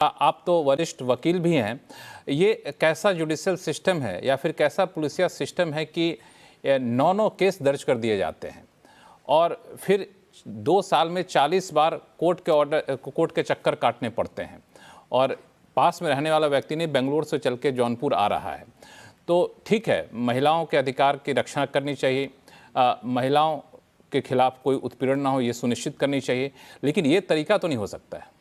आप तो वरिष्ठ वकील भी हैं। ये कैसा जुडिशियल सिस्टम है या फिर कैसा पुलिसिया सिस्टम है कि 9 केस दर्ज कर दिए जाते हैं और फिर 2 साल में 40 बार कोर्ट के चक्कर काटने पड़ते हैं और पास में रहने वाला व्यक्ति ने बेंगलुरु से चल के जौनपुर आ रहा है। तो ठीक है, महिलाओं के अधिकार की रक्षा करनी चाहिए, महिलाओं के खिलाफ कोई उत्पीड़न ना हो ये सुनिश्चित करनी चाहिए, लेकिन ये तरीका तो नहीं हो सकता है।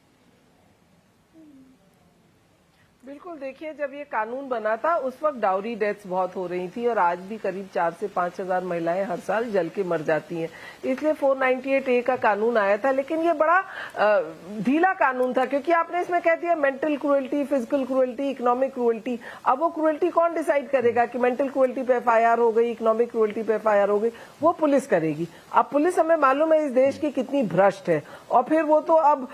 बिल्कुल, देखिए जब ये कानून बना था उस वक्त डाउरी डेथ्स बहुत हो रही थी और आज भी करीब 4 से 5 हजार महिलाएं हर साल जल के मर जाती हैं। इसलिए 498A का कानून आया था, लेकिन ये बड़ा ढीला कानून था क्योंकि आपने इसमें कह दिया mental cruelty, physical cruelty, economic cruelty. अब वो क्रुएल्टी कौन डिसाइड करेगा कि मेंटल क्रुएल्टी पे FIR हो गई, इकोनॉमिक क्रुएल्टी पे FIR हो गई? वो पुलिस करेगी। अब पुलिस, हमें मालूम है इस देश की कितनी भ्रष्ट है, और फिर वो तो अब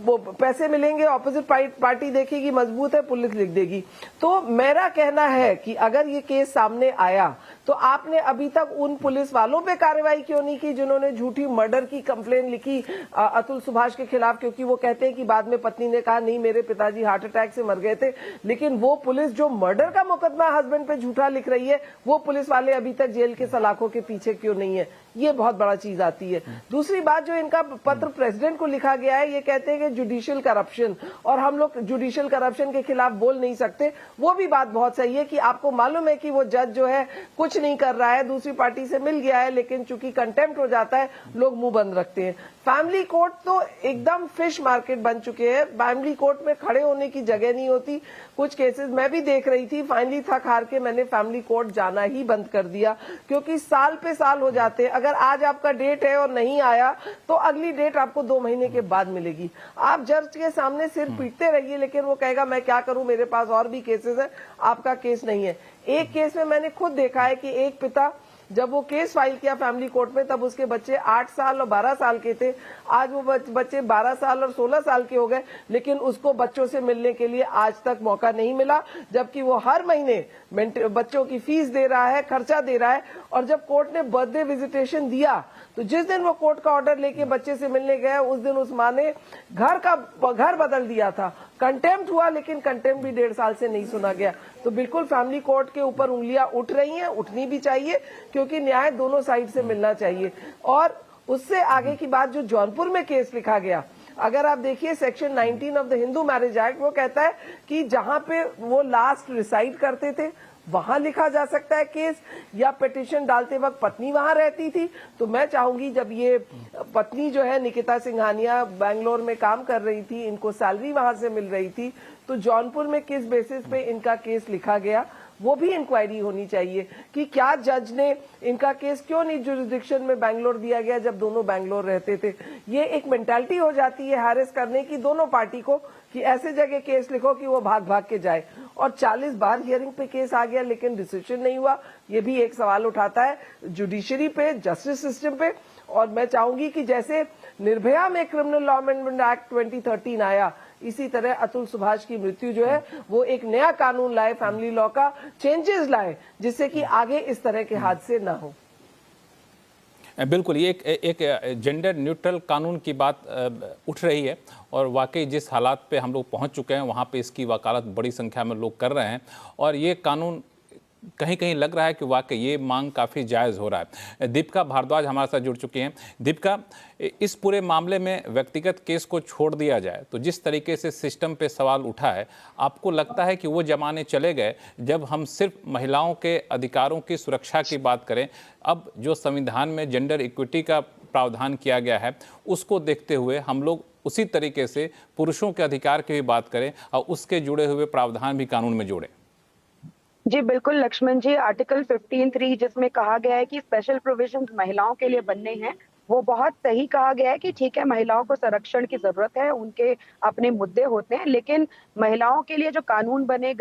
वो पैसे मिलेंगे, ऑपोजिट पार्टी देखेगी मजबूत है, पुलिस लिख देगी। तो मेरा कहना है कि अगर ये केस सामने आया तो आपने अभी तक उन पुलिस वालों पे कार्रवाई क्यों नहीं की जिन्होंने झूठी मर्डर की कंप्लेन लिखी अतुल सुभाष के खिलाफ? क्योंकि वो कहते हैं कि बाद में पत्नी ने कहा नहीं मेरे पिताजी हार्ट अटैक से मर गए थे, लेकिन वो पुलिस जो मर्डर का मुकदमा हस्बैंड पे झूठा लिख रही है, वो पुलिस वाले अभी तक जेल के सलाखों के पीछे क्यों नहीं है? ये बहुत बड़ा चीज आती है। दूसरी बात, जो इनका पत्र प्रेसिडेंट को लिखा गया है, ये कहते हैं कि जुडिशियल करप्शन, और हम लोग जुडिशियल करप्शन के खिलाफ बोल नहीं सकते। वो भी बात बहुत सही है कि आपको मालूम है कि वो जज जो है कुछ नहीं कर रहा है, दूसरी पार्टी से मिल गया है, लेकिन चूंकि कंटेम्प्ट हो जाता है लोग मुंह बंद रखते हैं। फैमिली कोर्ट तो एकदम फिश मार्केट बन चुके हैं। फैमिली कोर्ट में खड़े होने की जगह नहीं होती। कुछ केसेस मैं भी देख रही थी, फाइनली थक हार के मैंने फैमिली कोर्ट जाना ही बंद कर दिया, क्योंकि साल पे साल हो जाते हैं। अगर आज आपका डेट है और नहीं आया तो अगली डेट आपको 2 महीने के बाद मिलेगी। आप जज के सामने सिर पीटते रहिए, लेकिन वो कहेगा मैं क्या करूं, मेरे पास और भी केसेस है, आपका केस नहीं है। एक केस में मैंने खुद देखा है कि एक पिता जब वो केस फाइल किया फैमिली कोर्ट में, तब उसके बच्चे 8 साल और 12 साल के थे। आज वो बच्चे 12 साल और 16 साल के हो गए, लेकिन उसको बच्चों से मिलने के लिए आज तक मौका नहीं मिला, जबकि वो हर महीने बच्चों की फीस दे रहा है, खर्चा दे रहा है। और जब कोर्ट ने बर्थडे विजिटेशन दिया, तो जिस दिन वो कोर्ट का ऑर्डर लेके बच्चे से मिलने गए, उस दिन उस माँ ने घर बदल दिया था। कंटेम्प्ट हुआ, लेकिन कंटेम्प्ट भी 1.5 साल से नहीं सुना गया। तो बिल्कुल फैमिली कोर्ट के ऊपर उंगलियां उठ रही हैं, उठनी भी चाहिए, क्योंकि न्याय दोनों साइड से मिलना चाहिए। और उससे आगे की बात, जो जौनपुर में केस लिखा गया, अगर आप देखिए section 19 of the Hindu marriage act, वो कहता है कि जहां पे वो लास्ट रिसाइड करते थे वहां लिखा जा सकता है केस, या पिटीशन डालते वक्त पत्नी वहां रहती थी। तो मैं चाहूंगी, जब ये पत्नी जो है निकिता सिंघानिया बैंगलोर में काम कर रही थी, इनको सैलरी वहां से मिल रही थी, तो जौनपुर में किस बेसिस पे इनका केस लिखा गया, वो भी इंक्वायरी होनी चाहिए कि क्या जज ने इनका केस क्यों नहीं जुरिस्डिक्शन में बैंगलोर दिया गया जब दोनों बैंगलोर रहते थे। ये एक मेंटालिटी हो जाती है हैरेस करने की दोनों पार्टी को, कि ऐसे जगह केस लिखो कि वो भाग भाग के जाए। और 40 बार हियरिंग पे केस आ गया लेकिन डिसीजन नहीं हुआ, ये भी एक सवाल उठाता है जुडिशरी पे, जस्टिस सिस्टम पे। और मैं चाहूंगी कि जैसे निर्भया में क्रिमिनल लॉ अमेंडमेंट एक्ट 2013 आया, इसी तरह अतुल सुभाष की मृत्यु जो है वो एक नया कानून लाए, फैमिली लॉ का चेंजेस लाए, जिससे कि आगे इस तरह के हादसे ना हो। बिल्कुल, ये एक जेंडर न्यूट्रल कानून की बात उठ रही है और वाकई जिस हालात पे हम लोग पहुंच चुके हैं वहाँ पे इसकी वकालत बड़ी संख्या में लोग कर रहे हैं, और ये कानून कहीं कहीं लग रहा है कि वाकई ये मांग काफ़ी जायज़ हो रहा है। दीपिका भारद्वाज हमारे साथ जुड़ चुकी हैं। दीपिका, इस पूरे मामले में व्यक्तिगत केस को छोड़ दिया जाए तो जिस तरीके से सिस्टम पे सवाल उठा है, आपको लगता है कि वो ज़माने चले गए जब हम सिर्फ महिलाओं के अधिकारों की सुरक्षा की बात करें? अब जो संविधान में जेंडर इक्विटी का प्रावधान किया गया है, उसको देखते हुए हम लोग उसी तरीके से पुरुषों के अधिकार की भी बात करें और उसके जुड़े हुए प्रावधान भी कानून में जोड़ें। जी बिल्कुल लक्ष्मण जी, आर्टिकल 15(3) जिसमें कहा गया है कि स्पेशल प्रोविजंस महिलाओं के लिए बनने हैं, वो बहुत सही कहा गया है कि ठीक है, महिलाओं को संरक्षण की जरूरत है, उनके अपने मुद्दे होते हैं, लेकिन महिलाओं के लिए जो कानून बनाए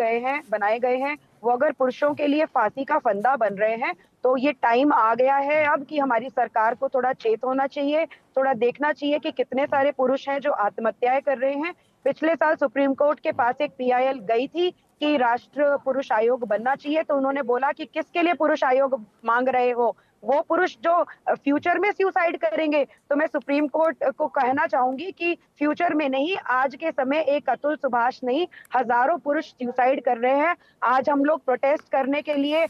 गए हैं, वो अगर पुरुषों के लिए फांसी का फंदा बन रहे हैं, तो ये टाइम आ गया है अब कि हमारी सरकार को थोड़ा चेत होना चाहिए, थोड़ा देखना चाहिए कि कितने सारे पुरुष हैं जो आत्महत्याएं कर रहे हैं। पिछले साल सुप्रीम कोर्ट के पास एक PIL गई थी कि राष्ट्र पुरुष आयोग बनना चाहिए, तो उन्होंने बोला कि किसके लिए पुरुष आयोग मांग रहे हो, वो पुरुष जो फ्यूचर में सुसाइड करेंगे। तो मैं सुप्रीम कोर्ट को कहना चाहूंगी कि फ्यूचर में नहीं, आज के समय एक अतुल सुभाष नहीं, हजारों पुरुष सुसाइड कर रहे हैं। आज हम लोग प्रोटेस्ट करने के लिए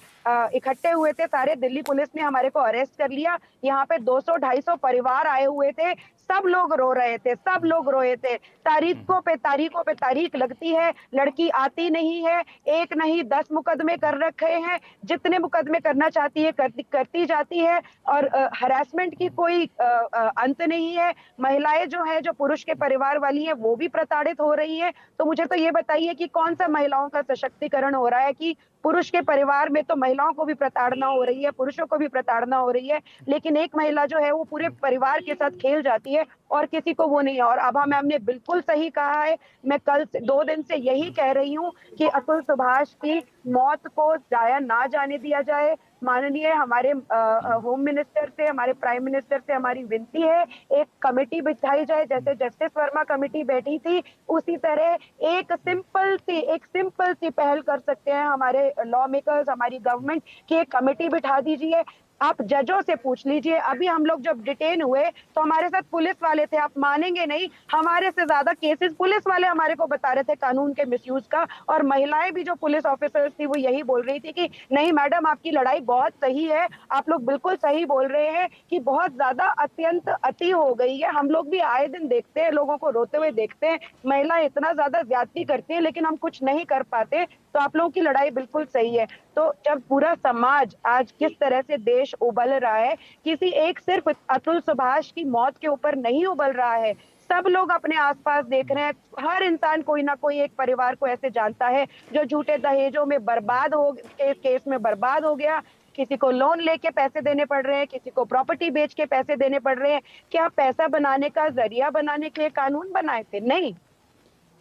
इकट्ठे हुए थे सारे, दिल्ली पुलिस ने हमारे को अरेस्ट कर लिया। यहाँ पे 200-250 परिवार आए हुए थे, सब लोग रो रहे थे, सब लोग रोए थे। तारीखों पे तारीख लगती है, लड़की आती नहीं है। एक नहीं 10 मुकदमे कर रखे हैं, जितने मुकदमे करना चाहती है करती जाती है, और हरासमेंट की कोई अंत नहीं है। महिलाएं जो है, जो पुरुष के परिवार वाली है, वो भी प्रताड़ित हो रही है। तो मुझे तो ये बताइए कि कौन सा महिलाओं का सशक्तिकरण हो रहा है कि पुरुष के परिवार में तो महिलाओं को भी प्रताड़ना हो रही है, पुरुषों को भी प्रताड़ना हो रही है, लेकिन एक महिला जो है वो पूरे परिवार के साथ खेल जाती है और किसी को वो नहीं है। और आभा मैम ने बिल्कुल सही कहा है, मैं कल 2 दिन से यही कह रही हूँ कि अतुल सुभाष की मौत को जाया ना जाने दिया जाए। माननीय हमारे होम मिनिस्टर से, हमारे प्राइम मिनिस्टर से हमारी विनती है, एक कमेटी बिठाई जाए, जैसे जस्टिस वर्मा कमेटी बैठी थी, उसी तरह एक सिंपल सी पहल कर सकते हैं हमारे लॉ मेकर्स, हमारी गवर्नमेंट, की एक कमेटी बिठा दीजिए। आप जजों से पूछ लीजिए, अभी हम लोग जब डिटेन हुए तो हमारे साथ पुलिस वाले थे, आप मानेंगे नहीं, हमारे से ज्यादा केसेस पुलिस वाले हमारे को बता रहे थे कानून के मिसयूज का। और महिलाएं भी जो पुलिस ऑफिसर्स थी वो यही बोल रही थी कि नहीं मैडम, आपकी लड़ाई बहुत सही है, आप लोग बिल्कुल सही बोल रहे हैं कि बहुत ज्यादा अत्यंत अति हो गई है। हम लोग भी आए दिन देखते हैं, लोगों को रोते हुए देखते हैं, महिलाएं इतना ज्यादा ज्यादती करती है लेकिन हम कुछ नहीं कर पाते। तो आप लोगों की लड़ाई बिल्कुल सही है। तो जब पूरा समाज आज किस तरह से देश उबल रहा है, किसी एक सिर्फ अतुल सुभाष की मौत के ऊपर नहीं उबल रहा है, सब लोग अपने आसपास देख रहे हैं। हर इंसान कोई ना कोई एक परिवार को ऐसे जानता है जो झूठे दहेजों में बर्बाद हो, केस में बर्बाद हो गया। किसी को लोन लेके पैसे देने पड़ रहे हैं, किसी को प्रॉपर्टी बेच के पैसे देने पड़ रहे हैं। क्या पैसा बनाने का जरिया बनाने के लिए कानून बनाए थे? नहीं।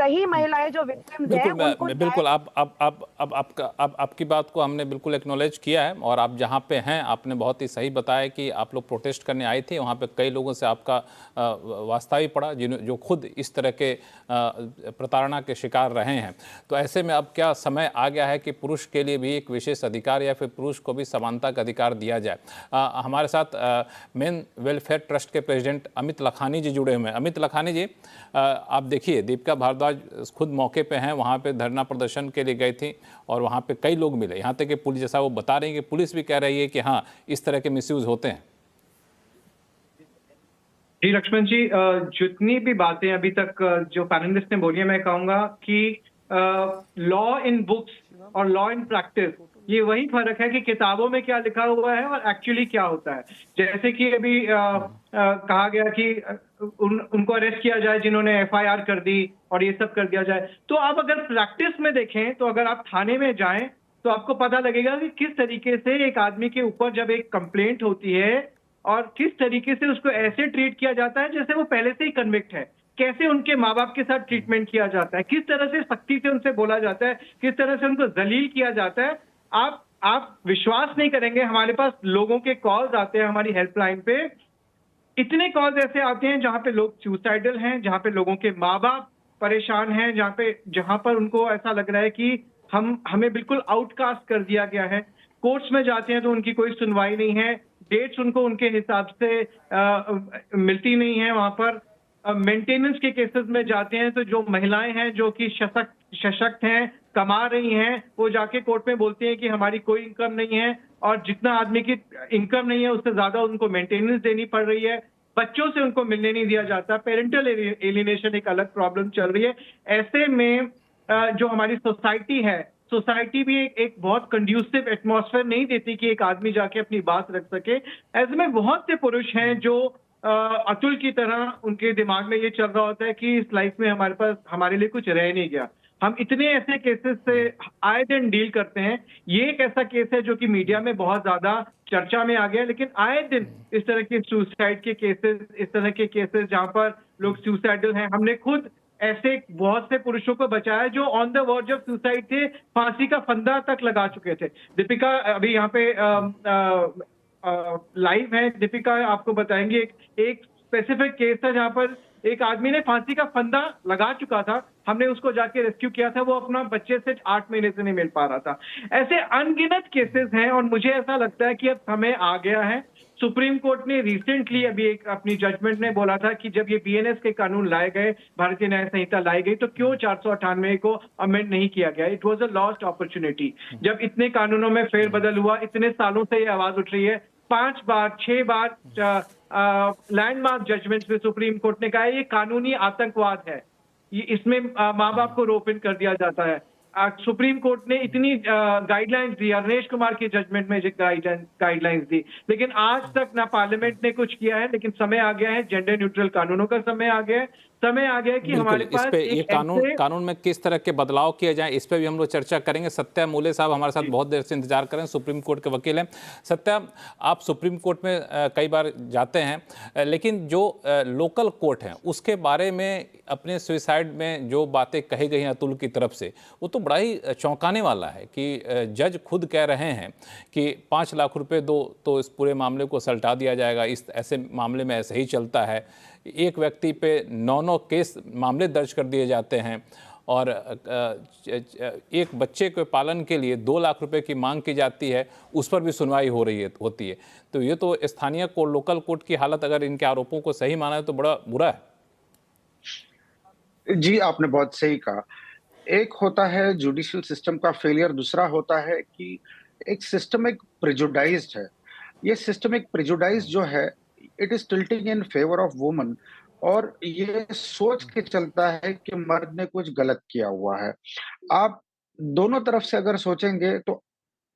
सही महिलाएं जो विक्टिम्स हैं उनको बिल्कुल आपकी बात को हमने बिल्कुल एक्नॉलेज किया है। और आप जहाँ पे हैं, आपने बहुत ही सही बताया कि आप लोग प्रोटेस्ट करने आए थे, वहाँ पे कई लोगों से आपका वास्ता भी पड़ा जो खुद इस तरह के प्रताड़ना के शिकार रहे हैं। तो ऐसे में अब क्या समय आ गया है कि पुरुष के लिए भी एक विशेष अधिकार या फिर पुरुष को भी समानता का अधिकार दिया जाए? हमारे साथ मेन वेलफेयर ट्रस्ट के प्रेसिडेंट अमित लखानी जी जुड़े हुए हैं। अमित लखानी जी, आप देखिए, दीपिका भारद्वाज खुद मौके पे हैं, वहाँ पे धरना प्रदर्शन के लिए गई थी और वहाँ पे कई लोग मिले। यहाँ तक कि पुलिस, जैसा वो बता रही है कि पुलिस भी कह रही है कि हाँ, इस तरह के मिसयूज होते हैं। जी लक्ष्मण जी, जितनी भी बातें अभी तक जो पैनलिस्ट ने बोली है, मैं कहूँगा कि लॉ इन बुक्स और लॉ इन प्रैक्टिस, ये वही फर्क है कि किताबों में क्या लिखा हुआ है और एक्चुअली क्या होता है। जैसे कि अभी कहा गया कि उनको अरेस्ट किया जाए जिन्होंने एफआईआर कर दी और ये सब कर दिया जाए। तो आप अगर प्रैक्टिस में देखें, तो अगर आप थाने में जाएं तो आपको पता लगेगा कि किस तरीके से एक आदमी के ऊपर जब एक कंप्लेंट होती है और किस तरीके से उसको ऐसे ट्रीट किया जाता है जैसे वो पहले से ही कन्विक्ट है। कैसे उनके माँ बाप के साथ ट्रीटमेंट किया जाता है, किस तरह से सख्ती से उनसे बोला जाता है, किस तरह से उनको जलील किया जाता है। आप विश्वास नहीं करेंगे, हमारे पास लोगों के कॉल्स आते हैं हमारी हेल्पलाइन पे। इतने कॉल्स ऐसे आते हैं जहां पे लोग सुसाइडल हैं, जहां पे लोगों के माँ बाप परेशान हैं, जहां पर उनको ऐसा लग रहा है कि हमें बिल्कुल आउटकास्ट कर दिया गया है। कोर्ट्स में जाते हैं तो उनकी कोई सुनवाई नहीं है, डेट्स उनको उनके हिसाब से मिलती नहीं है। वहां पर मेंटेनेंस के केसेस में जाते हैं तो जो महिलाएं हैं जो कि सशक्त हैं, कमा रही हैं, वो जाके कोर्ट में बोलती हैं कि हमारी कोई इनकम नहीं है, और जितना आदमी की इनकम नहीं है उससे ज्यादा उनको मेंटेनेंस देनी पड़ रही है। बच्चों से उनको मिलने नहीं दिया जाता। पेरेंटल एलिनेशन एक अलग प्रॉब्लम चल रही है। ऐसे में जो हमारी सोसाइटी भी एक बहुत कंड्यूसिव एटमॉस्फेयर नहीं देती कि एक आदमी जाके अपनी बात रख सके। ऐसे में बहुत से पुरुष हैं जो अतुल की तरह उनके दिमाग में ये चल रहा होता है कि इस लाइफ में हमारे लिए कुछ रह नहीं गया। हम इतने ऐसे केसेस से आए दिन डील करते हैं। ये एक ऐसा केस है जो कि मीडिया में बहुत ज्यादा चर्चा में आ गया, लेकिन आए दिन इस तरह के सुसाइड के केसेस, इस तरह के केसेस जहां पर लोग सुसाइडल हैं, हमने खुद ऐसे बहुत से पुरुषों को बचाया जो on the verge of suicide थे, फांसी का फंदा तक लगा चुके थे। दीपिका अभी यहाँ पे लाइव है, दीपिका आपको बताएंगे एक स्पेसिफिक केस था जहां पर एक आदमी ने फांसी का फंदा लगा चुका था, हमने उसको जाके रेस्क्यू किया था, वो अपना बच्चे से 8 महीने से नहीं मिल पा रहा था। ऐसे अनगिनत केसेस हैं और मुझे ऐसा लगता है कि अब समय आ गया है। सुप्रीम कोर्ट ने रिसेंटली अभी एक अपनी जजमेंट में बोला था कि जब ये बीएनएस के कानून लाए गए, भारतीय न्याय संहिता लाई गई, तो क्यों 498 को अमेंड नहीं किया गया? It was a lost opportunity. जब इतने कानूनों में फेरबदल हुआ, इतने सालों से ये आवाज उठ रही है, 5 बार 6 बार लैंडमार्क जजमेंट्स में सुप्रीम कोर्ट ने कहा है ये कानूनी आतंकवाद है, ये इसमें माँ बाप को रोप इन कर दिया जाता है। सुप्रीम कोर्ट ने इतनी गाइडलाइंस दी, अवनीश कुमार की जजमेंट में गाइडलाइंस दी, लेकिन आज तक ना पार्लियामेंट ने कुछ किया है। लेकिन समय आ गया है, जेंडर न्यूट्रल कानूनों का समय आ गया है। समय आ गया है कि हमारे इस पास पे ये एक कानून में किस तरह के बदलाव किए जाएं, इस पे भी हम लोग चर्चा करेंगे। सत्या मूले साहब हमारे साथ बहुत देर से इंतजार करें, सुप्रीम कोर्ट के वकील हैं। सत्या, आप सुप्रीम कोर्ट में कई बार जाते हैं, लेकिन जो लोकल कोर्ट हैं उसके बारे में अपने सुसाइड में जो बातें कही गई हैं अतुल की तरफ से, वो तो बड़ा ही चौंकाने वाला है कि जज खुद कह रहे हैं कि 5 लाख रुपए दो तो इस पूरे मामले को सलटा दिया जाएगा। इस ऐसे मामले में ऐसे ही चलता है। एक व्यक्ति पे 9 केस मामले दर्ज कर दिए जाते हैं और एक बच्चे के पालन के लिए 2 लाख रुपए की मांग की जाती है, उस पर भी सुनवाई होती है। तो ये तो स्थानीय कोर्ट, लोकल कोर्ट की हालत अगर इनके आरोपों को सही माना है तो बड़ा बुरा है। जी, आपने बहुत सही कहा। एक होता है जुडिशियल सिस्टम का फेलियर, दूसरा होता है कि एक सिस्टम एक प्रेजुडाइज्ड है। ये सिस्टम एक प्रेजुडाइज्ड जो है, it is tilting in favour of woman, और ये सोच के चलता है कि मर्द ने कुछ गलत किया हुआ है। आप दोनों तरफ से अगर सोचेंगे तो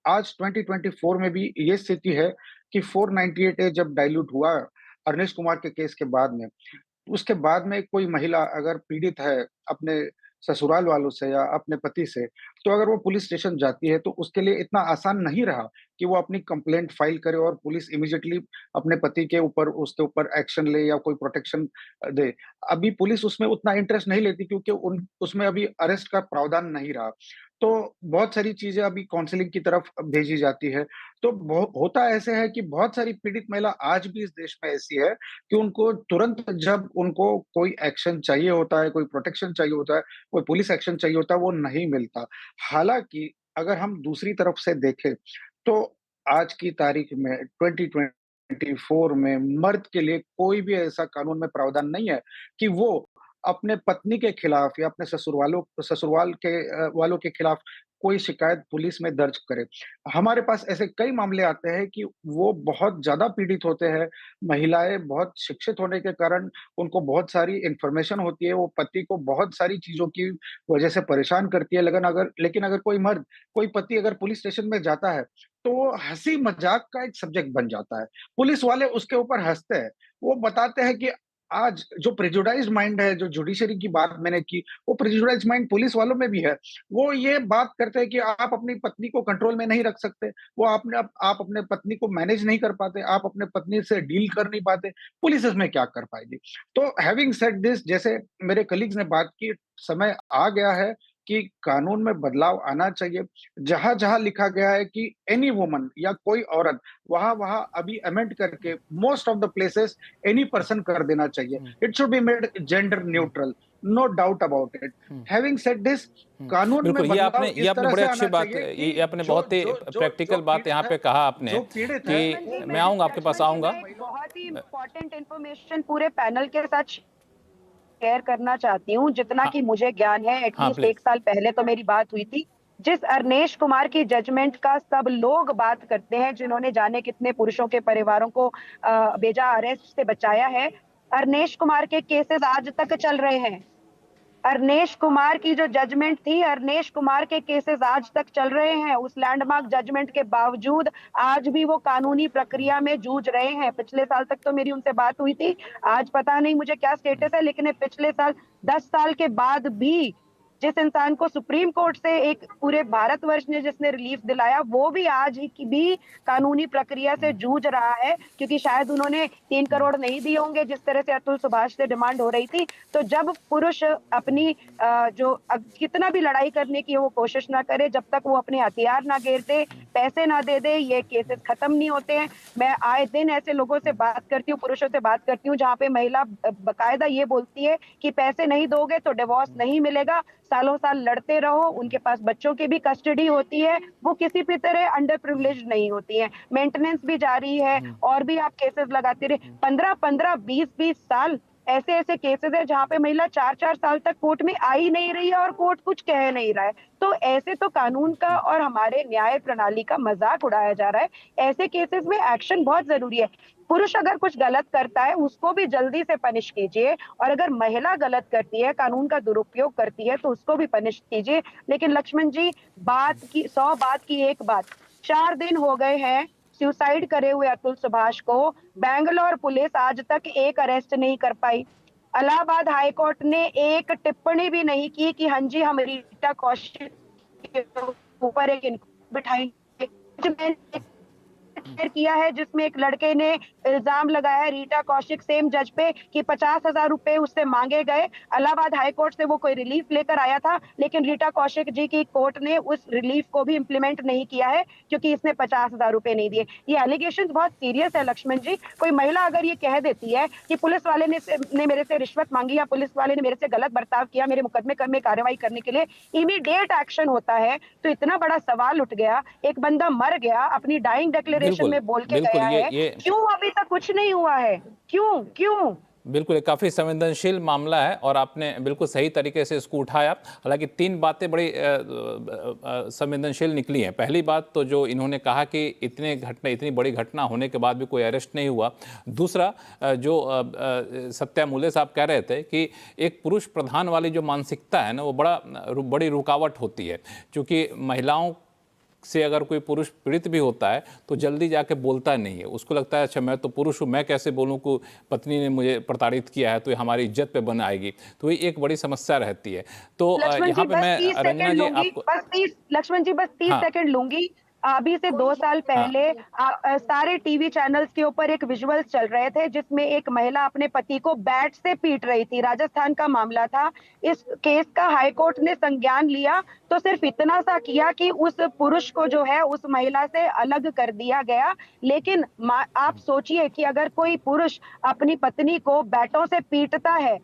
आज 2024 में भी ये स्थिति है कि 498 ए जब डाइल्यूट हुआ अरनेश कुमार के केस के बाद में, उसके बाद में कोई महिला अगर पीड़ित है अपने ससुराल वालों से या अपने पति से, तो अगर वो पुलिस स्टेशन जाती है तो उसके लिए इतना आसान नहीं रहा कि वो अपनी कंप्लेंट फाइल करे और पुलिस इमीडिएटली अपने पति के ऊपर उसके ऊपर एक्शन ले या कोई प्रोटेक्शन दे। अभी पुलिस उसमें उतना इंटरेस्ट नहीं लेती क्योंकि उन उसमें अभी अरेस्ट का प्रावधान नहीं रहा। तो बहुत सारी चीजें अभी काउंसलिंग की तरफ भेजी जाती है। तो होता ऐसे है कि बहुत सारी पीड़ित महिला आज भी इस देश में ऐसी है कि उनको तुरंत जब उनको कोई एक्शन चाहिए होता है, कोई प्रोटेक्शन चाहिए होता है, कोई पुलिस एक्शन चाहिए होता है, वो नहीं मिलता। हालाँकि अगर हम दूसरी तरफ से देखें, तो आज की तारीख में 2024 में मर्द के लिए कोई भी ऐसा कानून में प्रावधान नहीं है कि वो अपने पत्नी के खिलाफ या अपने ससुराल के वालों के खिलाफ कोई शिकायत पुलिस में दर्ज करे। हमारे पास ऐसे कई मामले आते हैं कि वो बहुत ज़्यादा पीड़ित होते हैं, महिलाएँ बहुत शिक्षित होने के कारण उनको बहुत सारी इन्फॉर्मेशन होती है, वो पति को बहुत सारी चीज़ों की वजह से परेशान करती है, लेकिन अगर कोई पति अगर पुलिस स्टेशन में जाता है, तो वो हँसी-मज़ाक का एक सब्जेक्ट बन जाता है। पुलिस वाले उसके ऊपर हँसते हैं, वो बताते हैं कि आज जो प्रेजुडाइज्ड माइंड है, जो जुडिशरी की बात मैंने की, वो प्रेजुडाइज्ड माइंड पुलिस वालों में भी है। वो ये बात करते हैं कि आप अपनी पत्नी को कंट्रोल में नहीं रख सकते, वो आप अपने पत्नी को मैनेज नहीं कर पाते, आप अपने पत्नी से डील कर नहीं पाते, पुलिस इसमें क्या कर पाएगी? तो हैविंग सेड दिस, जैसे मेरे कलीग्स ने बात की, समय आ गया है कि कानून में बदलाव आना चाहिए। जहाँ-जहाँ लिखा गया है कि एनी वुमन या कोई औरत, वहाँ-वहाँ अभी अमेंड करके most of the places any person कर देना चाहिए। It should be made gender neutral, no doubt about it. Having said this, कानून में बिल्कुल, बदलाव ये इस आपने तरह बड़ी से अच्छी आना बात, चाहिए ये कि आपने बहुत ही प्रैक्टिकल बात यहाँ पे कहा आपने जो पीड़ित है, कि मैं आऊँगा आपके पास आऊँगा। बहुत ही इम्पोर्टेंट इन्फॉर्मेशन पूरे पैनल के साथ शेयर करना चाहती हूँ, जितना हाँ, कि मुझे ज्ञान है। हाँ एटलीस्ट प्लीज। 1 साल पहले तो मेरी बात हुई थी, जिस अरनेश कुमार की जजमेंट का सब लोग बात करते हैं, जिन्होंने जाने कितने पुरुषों के परिवारों को बेजा अरेस्ट से बचाया है। अरनेश कुमार के केसेस आज तक चल रहे हैं। अरनेश कुमार की जो जजमेंट थी, अरनेश कुमार के केसेस आज तक चल रहे हैं। उस लैंडमार्क जजमेंट के बावजूद आज भी वो कानूनी प्रक्रिया में जूझ रहे हैं। पिछले साल तक तो मेरी उनसे बात हुई थी, आज पता नहीं मुझे क्या स्टेटस है, लेकिन पिछले साल 10 साल के बाद भी जिस इंसान को सुप्रीम कोर्ट से एक पूरे भारतवर्ष ने जिसने रिलीफ दिलाया, वो भी आज की भी कानूनी प्रक्रिया से जूझ रहा है, क्योंकि शायद उन्होंने 3 करोड़ नहीं दिए होंगे जिस तरह से अतुल सुभाष से डिमांड हो रही थी। तो जब पुरुष अपनी कितना भी लड़ाई करने की वो कोशिश ना करे, जब तक वो अपने हथियार ना गिर दे, पैसे ना दे दे, ये केसेस खत्म नहीं होते हैं। मैं आए दिन ऐसे लोगों से बात करती हूँ, पुरुषों से बात करती हूँ, जहाँ पे महिला बकायदा ये बोलती है कि पैसे नहीं दोगे तो डिवोर्स नहीं मिलेगा, सालों साल लड़ते रहो। उनके पास बच्चों की भी कस्टडी होती है, वो किसी भी तरह अंडर प्रिविलेज नहीं होती है, मेंटेनेंस भी जारी है, और भी आप केसेस लगाते रहे। 15-15, 20-20 साल ऐसे ऐसे केसेस है जहाँ पे महिला 4-4 साल तक कोर्ट में आ ही नहीं रही है और कोर्ट कुछ कह नहीं रहा है। तो ऐसे तो कानून का और हमारे न्याय प्रणाली का मजाक उड़ाया जा रहा है। ऐसे केसेस में एक्शन बहुत जरूरी है। पुरुष अगर कुछ गलत करता है उसको भी जल्दी से पनिश कीजिए, और अगर महिला गलत करती है, कानून का दुरुपयोग करती है, तो उसको भी पनिश कीजिए। लेकिन लक्ष्मण जी, बात की 100 बात की एक बात, 4 दिन हो गए हैं सुसाइड करे हुए अतुल सुभाष को, बैंगलोर पुलिस आज तक एक अरेस्ट नहीं कर पाई। इलाहाबाद हाई कोर्ट ने एक टिप्पणी भी नहीं की कि हाँ जी हम रीटा कौशिक के ऊपर एक इंक्वायरी बिठाएंगे। शेयर किया है जिसमें एक लड़के ने इल्जाम लगाया है रीटा कौशिक सेम जज पे कि 50,000 रुपए उससे मांगे गए। इलाहाबाद हाई कोर्ट से वो कोई रिलीफ लेकर आया था, लेकिन रीटा कौशिक जी की कोर्ट ने उस रिलीफ को भी इम्प्लीमेंट नहीं किया है क्योंकि इसने 50,000 रुपए नहीं दिए। ये एलिगेशन बहुत सीरियस है लक्ष्मण जी। कोई महिला अगर ये कह देती है कि पुलिस वाले ने मेरे से रिश्वत मांगी या पुलिस वाले ने मेरे से गलत बर्ताव किया मेरे मुकदमे में कार्रवाई करने के लिए, इमीडिएट एक्शन होता है। तो इतना बड़ा सवाल उठ गया, एक बंदा मर गया, अपनी डाइंग डिक्लेरेशन में बोल के बिल्कुल, गया है, क्यों अभी तक कुछ नहीं हुआ है? क्यों क्यों? बिल्कुल, काफ़ी संवेदनशील मामला है और आपने बिल्कुल सही तरीके से इसको उठाया। हालांकि 3 बातें बड़ी संवेदनशील निकली हैं। पहली बात तो जो इन्होंने कहा कि इतनी बड़ी घटना होने के बाद भी कोई अरेस्ट नहीं हुआ। दूसरा, जो सत्या मूले साहब कह रहे थे कि एक पुरुष प्रधान वाली जो मानसिकता है ना, वो बड़ी रुकावट होती है, क्योंकि महिलाओं से अगर कोई पुरुष पीड़ित भी होता है तो जल्दी जाके बोलता नहीं है। उसको लगता है अच्छा मैं तो पुरुष हूँ, मैं कैसे बोलूँ कि पत्नी ने मुझे प्रताड़ित किया है तो ये हमारी इज्जत पे बन आएगी। तो ये एक बड़ी समस्या रहती है। तो यहाँ पे मैं रंजना जी आपको लक्ष्मण जी बस 30 सेकंड लूंगी। अभी से 2 साल पहले सारे टीवी चैनल्स के ऊपर एक विजुअल्स चल रहे थे जिसमें एक महिला अपने पति को बैट से पीट रही थी। राजस्थान का मामला था। इस केस का हाई कोर्ट ने संज्ञान लिया तो सिर्फ इतना सा किया कि उस पुरुष को जो है उस महिला से अलग कर दिया गया। लेकिन आप सोचिए कि अगर कोई पुरुष अपनी पत्नी को बैटों से पीटता है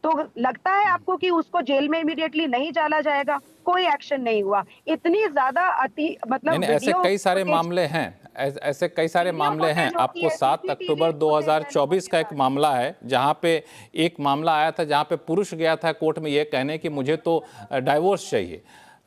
तो लगता है आपको कि उसको जेल में इमीडिएटली नहीं डाला जाएगा? कोई एक्शन नहीं हुआ। इतनी ज्यादा मतलब ऐसे कई सारे मामले हैं, ऐसे कई सारे मामले हैं। आपको 7 अक्टूबर 2024 का एक मामला है जहां पे एक मामला आया था जहां पे पुरुष गया था कोर्ट में ये कहने कि मुझे तो डाइवोर्स चाहिए।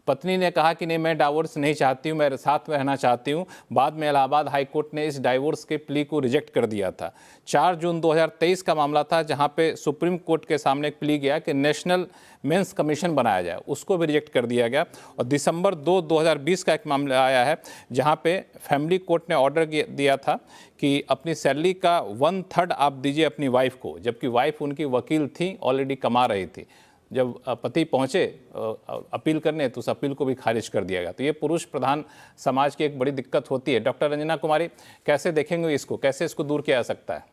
पत्नी ने कहा कि नहीं मैं डाइवोर्स नहीं चाहती हूँ, मैं साथ में रहना चाहती हूँ। बाद में इलाहाबाद हाई कोर्ट ने इस डाइवोर्स के प्ली को रिजेक्ट कर दिया था। 4 जून 2023 का मामला था जहां पे सुप्रीम कोर्ट के सामने एक प्ली गया कि नेशनल मेंस कमीशन बनाया जाए, उसको भी रिजेक्ट कर दिया गया। और दिसंबर 2020 का एक मामला आया है जहां पे फैमिली कोर्ट ने ऑर्डर दिया था कि अपनी सैलरी का 1/3 आप दीजिए अपनी वाइफ को, जबकि वाइफ उनकी वकील थी, ऑलरेडी कमा रही थी। जब पति पहुंचे अपील करने तो उस अपील को भी खारिज कर दिया गया। तो ये पुरुष प्रधान समाज की एक बड़ी दिक्कत होती है। डॉक्टर रंजना कुमारी, कैसे देखेंगे इसको, कैसे इसको दूर किया जा सकता है?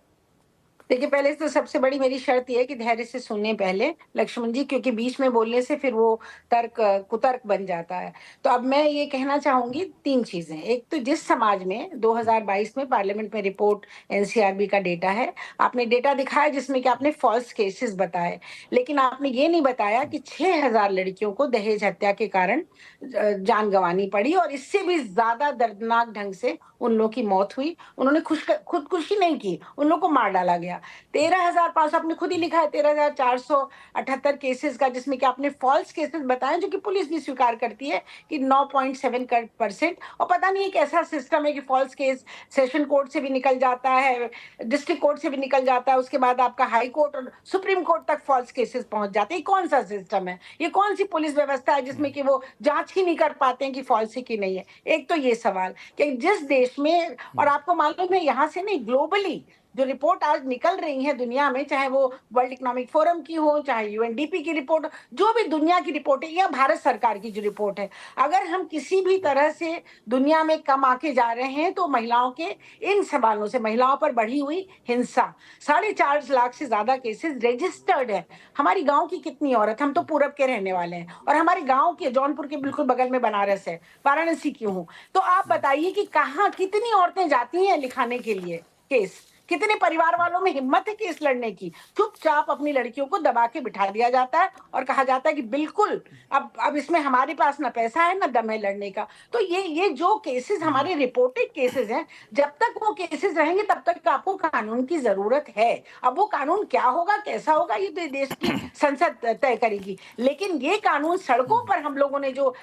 देखिए, पहले तो सबसे बड़ी मेरी शर्त ये है कि धैर्य से सुनने पहले लक्ष्मण जी, क्योंकि बीच में बोलने से फिर वो कुतर्क बन जाता है। तो अब मैं ये कहना चाहूंगी 3 चीजें। एक तो जिस समाज में 2022 में पार्लियामेंट में रिपोर्ट एनसीआरबी का डेटा है, आपने डेटा दिखाया जिसमें कि आपने फॉल्स केसेस बताए, लेकिन आपने ये नहीं बताया कि 6,000 लड़कियों को दहेज हत्या के कारण जान गंवानी पड़ी और इससे भी ज्यादा दर्दनाक ढंग से उन लोगों की मौत हुई। उन्होंने खुदकुशी नहीं की, उन लोगों को मार डाला गया। 13,500 आपने खुद ही लिखा है, 13,478 केसेस का, जिसमें कि आपने फॉल्स केसेस बताए जो कि पुलिस भी स्वीकार करती है कि 9.7%। और पता नहीं एक ऐसा सिस्टम है कि फॉल्स केस सेशन कोर्ट से भी निकल जाता है, डिस्ट्रिक्ट कोर्ट से भी निकल जाता है, उसके बाद आपका हाई कोर्ट और सुप्रीम कोर्ट तक फॉल्स केसेस पहुंच जाते हैं। कौन सा सिस्टम है? ये कौन सी पुलिस व्यवस्था है जिसमें कि वो जांच ही नहीं कर पाते हैं कि फॉल्स है कि नहीं है? एक तो ये सवाल कि जिस देश में, और आपको मालूम है यहाँ से नहीं, ग्लोबली जो रिपोर्ट आज निकल रही है दुनिया में, चाहे वो वर्ल्ड इकोनॉमिक फोरम की हो, चाहे यूएनडीपी की रिपोर्ट, जो भी दुनिया की रिपोर्ट है या भारत सरकार की जो रिपोर्ट है, अगर हम किसी भी तरह से दुनिया में कम आके जा रहे हैं तो महिलाओं के इन सवालों से, महिलाओं पर बढ़ी हुई हिंसा, 4.5 लाख से ज्यादा केसेस रजिस्टर्ड है। हमारी गांव की कितनी औरत, हम तो पूरब के रहने वाले हैं और हमारे गांव के जौनपुर के बिल्कुल बगल में बनारस है, वाराणसी की हूँ, तो आप बताइए कि कहाँ कितनी औरतें जाती हैं लिखाने के लिए केस, कितने परिवार वालों में हिम्मत है केस लड़ने की। चुपचाप अपनी लड़कियों को दबा के बिठा दिया जाता है और कहा जाता है कि बिल्कुल अब इसमें हमारे पास ना पैसा है ना दम है लड़ने का। तो ये जो केसेस हमारे रिपोर्टेड केसेस हैं, जब तक वो केसेस रहेंगे तब तक आपको कानून की जरूरत है। अब वो कानून क्या होगा, कैसा होगा, ये तो देश की संसद तय करेगी, लेकिन ये कानून सड़कों पर हम लोगों ने जो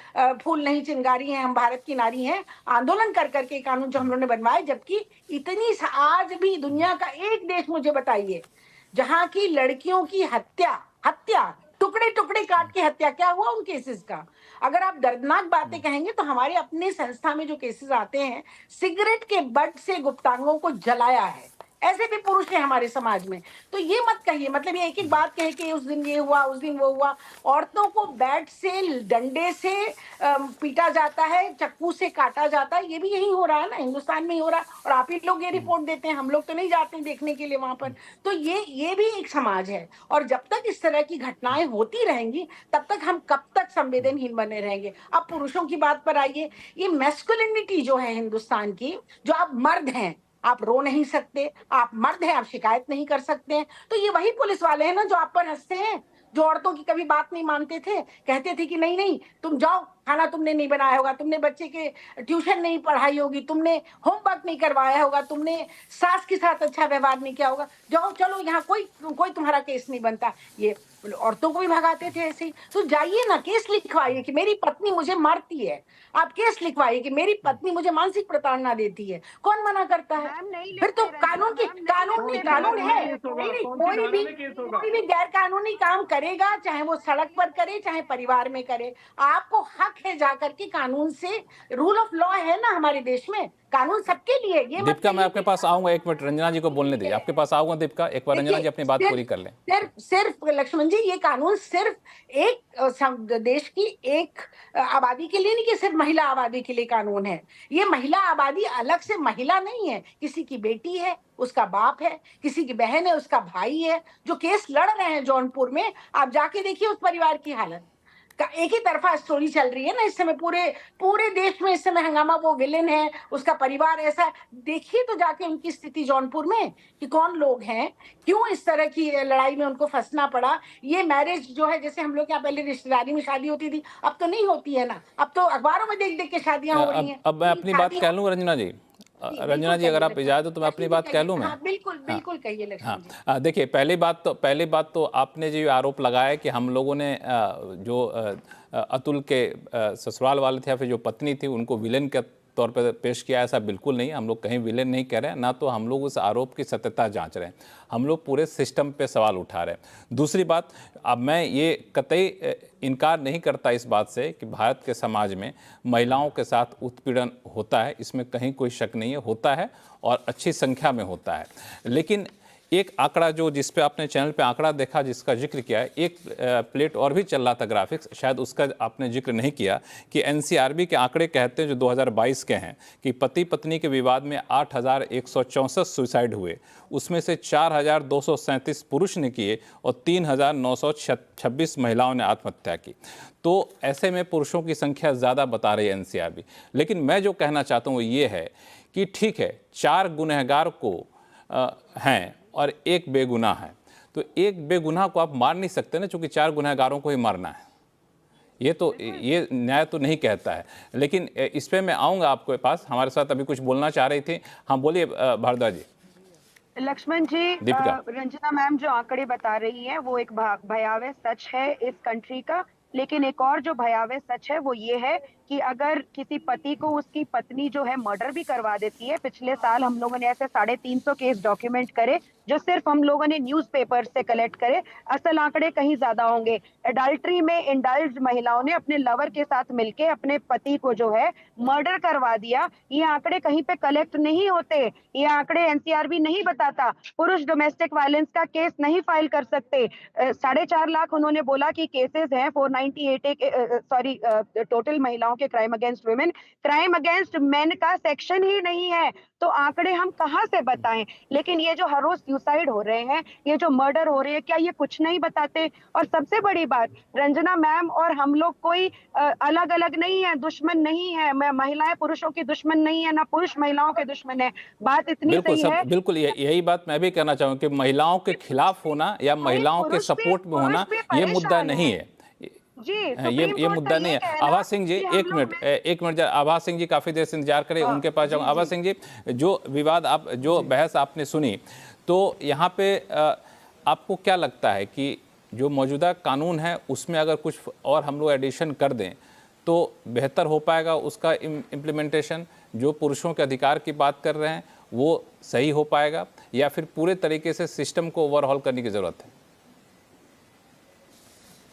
फूल नहीं चिंगारी है, हम भारत की नारी हैं, आंदोलन कर करके कानून जो हम लोगों ने बनवाए, जबकि इतनी आज भी दुनिया का एक देश मुझे बताइए जहां की लड़कियों की हत्या टुकड़े टुकड़े काट के हत्या, क्या हुआ उन केसेस का? अगर आप दर्दनाक बातें कहेंगे तो हमारे अपने संस्था में जो केसेस आते हैं, सिगरेट के बट से गुप्तांगों को जलाया है, ऐसे भी पुरुष हैं हमारे समाज में। तो ये मत कहिए, मतलब ये एक एक बात कहे कि उस दिन ये हुआ उस दिन वो हुआ। औरतों को बैट से, डंडे से पीटा जाता है, चक्कू से काटा जाता है, ये भी यही हो रहा है ना, हिंदुस्तान में ही हो रहा है। और आप ही लोग ये रिपोर्ट देते हैं, हम लोग तो नहीं जाते देखने के लिए वहां पर। तो ये भी एक समाज है, और जब तक इस तरह की घटनाएं होती रहेंगी तब तक हम कब तक संवेदनहीन बने रहेंगे। अब पुरुषों की बात पर आइए, ये मैस्कुलिनिटी जो है हिंदुस्तान की, जो आप मर्द हैं, आप रो नहीं सकते, आप मर्द हैं, आप शिकायत नहीं कर सकते हैं, तो ये वही पुलिस वाले हैं ना जो आप पर हंसते हैं, जो औरतों की कभी बात नहीं मानते थे, कहते थे कि नहीं नहीं तुम जाओ, खाना तुमने नहीं बनाया होगा, तुमने बच्चे के ट्यूशन नहीं पढ़ाई होगी, तुमने होमवर्क नहीं करवाया होगा, तुमने सास के साथ अच्छा व्यवहार नहीं किया होगा, जाओ चलो यहाँ कोई तुम्हारा केस नहीं बनता। ये औरतों को भी भगाते थे ऐसे ही। तो जाइए ना, केस लिखवाइए कि मेरी पत्नी मुझे मारती है, आप केस लिखवाइए कि मेरी पत्नी मुझे मानसिक प्रताड़ना देती है, कौन मना करता है? फिर तो कानून है। कोई भी गैर कानूनी काम करेगा, चाहे वो सड़क पर करे चाहे परिवार में करे, आपको हक है जाकर के कानून से, रूल ऑफ लॉ है ना हमारे देश में, कानून सबके लिए। ये दीपिका, मैं आपके पास आऊंगा, एक मिनट रंजना जी को बोलने दीजिए, आपके पास आऊंगा दीपिका, एक बार रंजना जी अपनी बात पूरी कर लें। सिर्फ लक्ष्मण जी, ये कानून सिर्फ एक देश की एक आबादी के लिए नहीं, कि सिर्फ महिला आबादी के लिए कानून है। ये महिला आबादी अलग से महिला नहीं है, किसी की बेटी है, उसका बाप है, किसी की बहन है, उसका भाई है, जो केस लड़ रहे हैं जौनपुर में। आप जाके देखिए उस परिवार की हालत का, एक ही तरफा स्टोरी चल रही है ना इस समय, पूरे देश में इस समय हंगामा, वो विलेन है, उसका परिवार ऐसा। देखिए तो जाके उनकी स्थिति जौनपुर में कि कौन लोग हैं, क्यों इस तरह की लड़ाई में उनको फंसना पड़ा। ये मैरिज जो है, जैसे हम लोग यहाँ पहले रिश्तेदारी में शादी होती थी, अब तो नहीं होती है ना, अब तो अखबारों में देख देख के शादियां हो रही हैं। अब मैं अपनी बात कह लूँ रंजना जी, अगर आप इजाजत हो तो मैं अपनी बात कह लूँ। मैं बिल्कुल कहिए लक्ष्मण जी। देखिए, पहली बात तो आपने जो आरोप लगाया कि हम लोगों ने जो अतुल के ससुराल वाले थे या फिर जो पत्नी थी उनको विलेन के तौर पर पेश किया, ऐसा बिल्कुल नहीं, हम लोग कहीं विलेन नहीं कह रहे हैं, ना तो हम लोग उस आरोप की सत्यता जांच रहे हैं, हम लोग पूरे सिस्टम पे सवाल उठा रहे हैं। दूसरी बात, अब मैं ये कतई इनकार नहीं करता इस बात से कि भारत के समाज में महिलाओं के साथ उत्पीड़न होता है, इसमें कहीं कोई शक नहीं है, होता है और अच्छी संख्या में होता है। लेकिन एक आंकड़ा जो, जिस पे आपने चैनल पे आंकड़ा देखा, जिसका जिक्र किया है, एक प्लेट और भी चल रहा था ग्राफिक्स, शायद उसका आपने जिक्र नहीं किया, कि एनसीआरबी के आंकड़े कहते हैं जो 2022 के हैं कि पति पत्नी के विवाद में 8,164 सुसाइड हुए, उसमें से 4,237 पुरुष ने किए और 3,926 महिलाओं ने आत्महत्या की। तो ऐसे में पुरुषों की संख्या ज़्यादा बता रही है एनसीआरबी। लेकिन मैं जो कहना चाहता हूँ वो ये है कि ठीक है, 4 गुनहगार को हैं और एक बेगुनाह है, तो एक बेगुनाह को आप मार नहीं सकते ना, क्योंकि 4 गुनहगारों को ही मारना है, ये न्याय तो नहीं कहता है। लेकिन इस पे मैं आऊँगा आपके पास, हमारे साथ अभी कुछ बोलना चाह रही थी। हाँ बोलिए भारद्वाज जी। लक्ष्मण जी, रंजना मैम जो आंकड़े बता रही हैं वो एक भयावह सच है इस कंट्री का, लेकिन एक और जो भयावह सच है वो ये है कि अगर किसी पति को उसकी पत्नी जो है मर्डर भी करवा देती है, पिछले साल हम लोगों ने ऐसे 350 केस डॉक्यूमेंट करे जो सिर्फ हम लोगों ने न्यूज़पेपर से कलेक्ट करे, असल आंकड़े कहीं ज्यादा होंगे। एडल्ट्री में इंडल्ज महिलाओं ने अपने लवर के साथ मिलके अपने पति को जो है मर्डर करवा दिया, ये आंकड़े कहीं पे कलेक्ट नहीं होते, ये आंकड़े एनसीआरबी नहीं बताता। पुरुष डोमेस्टिक वायलेंस का केस नहीं फाइल कर सकते। 4.5 लाख उन्होंने बोला कि केसेस हैं 498 टोटल महिलाओं के crime against women, crime against main का सेक्शन ही नहीं है, तो आंकड़े हम कहां से बताएं। लेकिन ये जो हर रोज सुसाइड हो रहे हैं, ये जो मर्डर हो रहे हैं, क्या ये कुछ नहीं बताते। और सबसे बड़ी बात, रंजना मैम और हम लोग कोई अलग अलग नहीं है, दुश्मन नहीं है, महिलाएं पुरुषों की दुश्मन नहीं है, ना पुरुष महिलाओं के दुश्मन है। बात इतनी सही है। बिल्कुल यही बात मैं भी कहना चाहूंगा कि महिलाओं के खिलाफ होना या महिलाओं के सपोर्ट में होना ये मुद्दा नहीं है। जी, ये मुद्दा नहीं है। आभा सिंह जी एक मिनट आभा सिंह जी काफी देर से इंतजार करें, उनके पास जाऊंगा। आभा सिंह जी, जो विवाद आप जो बहस आपने सुनी, तो यहाँ पे आपको क्या लगता है कि जो मौजूदा कानून है उसमें अगर कुछ और हम लोग एडिशन कर दें तो बेहतर हो पाएगा उसका इम्प्लीमेंटेशन? जो पुरुषों के अधिकार की बात कर रहे हैं वो सही हो पाएगा या फिर पूरे तरीके से सिस्टम को ओवरहॉल करने की जरूरत है?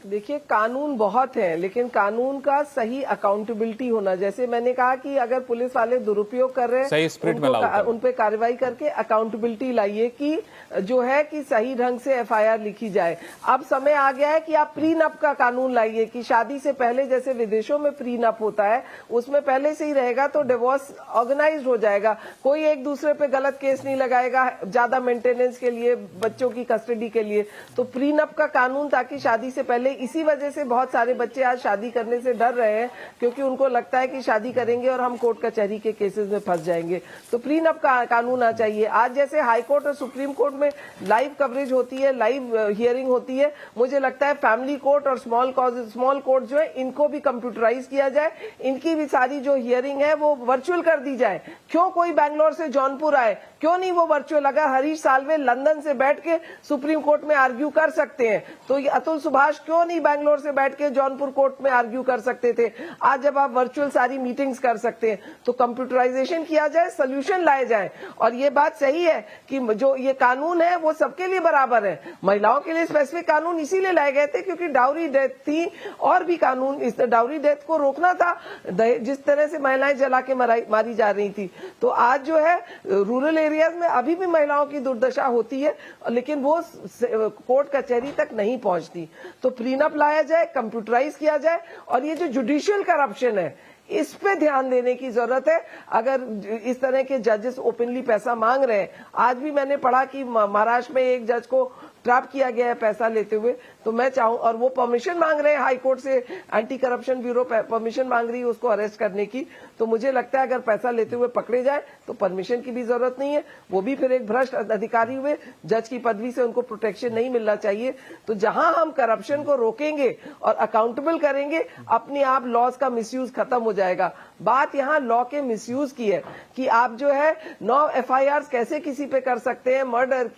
देखिए, कानून बहुत है, लेकिन कानून का सही अकाउंटेबिलिटी होना। जैसे मैंने कहा कि अगर पुलिस वाले दुरुपयोग कर रहे हैं, सही स्पिरिट में लाओ, उन पे कार्रवाई करके अकाउंटेबिलिटी लाइए कि जो है कि सही ढंग से एफआईआर लिखी जाए। अब समय आ गया है कि आप प्रीनप का कानून लाइए कि शादी से पहले जैसे विदेशों में प्रीनप होता है उसमें पहले से ही रहेगा, तो डिवोर्स ऑर्गेनाइज हो जाएगा। कोई एक दूसरे पे गलत केस नहीं लगाएगा ज्यादा मेंटेनेंस के लिए, बच्चों की कस्टडी के लिए। तो प्रीनप का कानून, ताकि शादी से पहले, इसी वजह से बहुत सारे बच्चे आज शादी करने से डर रहे हैं क्योंकि उनको लगता है कि शादी करेंगे और हम कोर्ट कचहरी के केसेस में फंस जाएंगे। तो प्रीनप का कानून आना चाहिए। आज जैसे हाई कोर्ट और सुप्रीम कोर्ट में लाइव कवरेज होती है, लाइव हियरिंग होती है, मुझे लगता है फैमिली कोर्ट और स्मॉल कोर्ट जो है इनको भी कंप्यूटराइज किया जाए, इनकी भी सारी जो हियरिंग है वो वर्चुअल कर दी जाए। क्यों कोई बैंगलोर से जौनपुर आए, क्यों नहीं वो वर्चुअल? अगर हरीश साल्वे लंदन से बैठ के सुप्रीम कोर्ट में आर्ग्यू कर सकते हैं तो ये अतुल सुभाष क्यों नहीं बैंगलोर से बैठ के जौनपुर कोर्ट में आर्ग्यू कर सकते थे? आज जब आप वर्चुअल सारी मीटिंग्स कर सकते हैं तो कंप्यूटराइजेशन किया जाए, सोल्यूशन लाए जाए। और ये बात सही है कि जो ये कानून है वो सबके लिए बराबर है। महिलाओं के लिए स्पेसिफिक कानून इसीलिए लाए गए थे क्योंकि डाउरी डेथ थी, और भी कानून इस डाउरी डेथ को रोकना था, जिस तरह से महिलाएं जला के मारी जा रही थी। तो आज जो है रूरल एरियाज में अभी भी महिलाओं की दुर्दशा होती है, लेकिन वो कोर्ट कचहरी तक नहीं पहुंचती। तो प्रीनप लाया जाए, कंप्यूटराइज किया जाए, और ये जो जुडिशियल करप्शन है इस पे ध्यान देने की जरूरत है। अगर इस तरह के जजेस ओपनली पैसा मांग रहे हैं, आज भी मैंने पढ़ा कि महाराष्ट्र में एक जज को ट्रैप किया गया है पैसा लेते हुए, तो मैं चाहूं, और वो परमिशन मांग रहे हैं हाई कोर्ट से, एंटी करप्शन ब्यूरो परमिशन मांग रही है उसको अरेस्ट करने की। तो मुझे लगता है अगर पैसा लेते हुए पकड़े जाए तो परमिशन की भी जरूरत नहीं है, वो भी फिर एक भ्रष्ट अधिकारी हुए, जज की पदवी से उनको प्रोटेक्शन नहीं मिलना चाहिए। तो जहां हम करप्शन को रोकेंगे और अकाउंटेबल करेंगे, अपने आप लॉज का मिसयूज खत्म हो जाएगा। बात यहाँ लॉ के मिसयूज की है कि आप जो है 9 एफआईआर कैसे किसी पे कर सकते हैं। मर्डर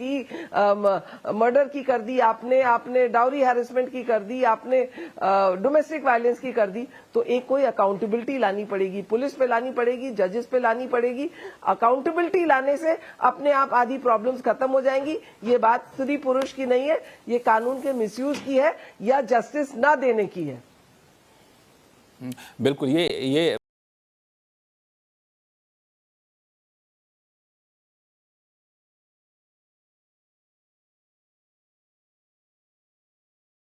की कर दी आपने डाउरी हैरेसमेंट की कर दी आपने, डोमेस्टिक वायलेंस की कर दी। तो एक कोई अकाउंटेबिलिटी लानी पड़ेगी, पुलिस पे लानी पड़ेगी, जजेस पे लानी पड़ेगी। अकाउंटेबिलिटी लाने से अपने आप आधी प्रॉब्लम्स खत्म हो जाएंगी। ये बात स्त्री पुरुष की नहीं है, ये कानून के मिसयूज की है या जस्टिस ना देने की है। बिल्कुल, ये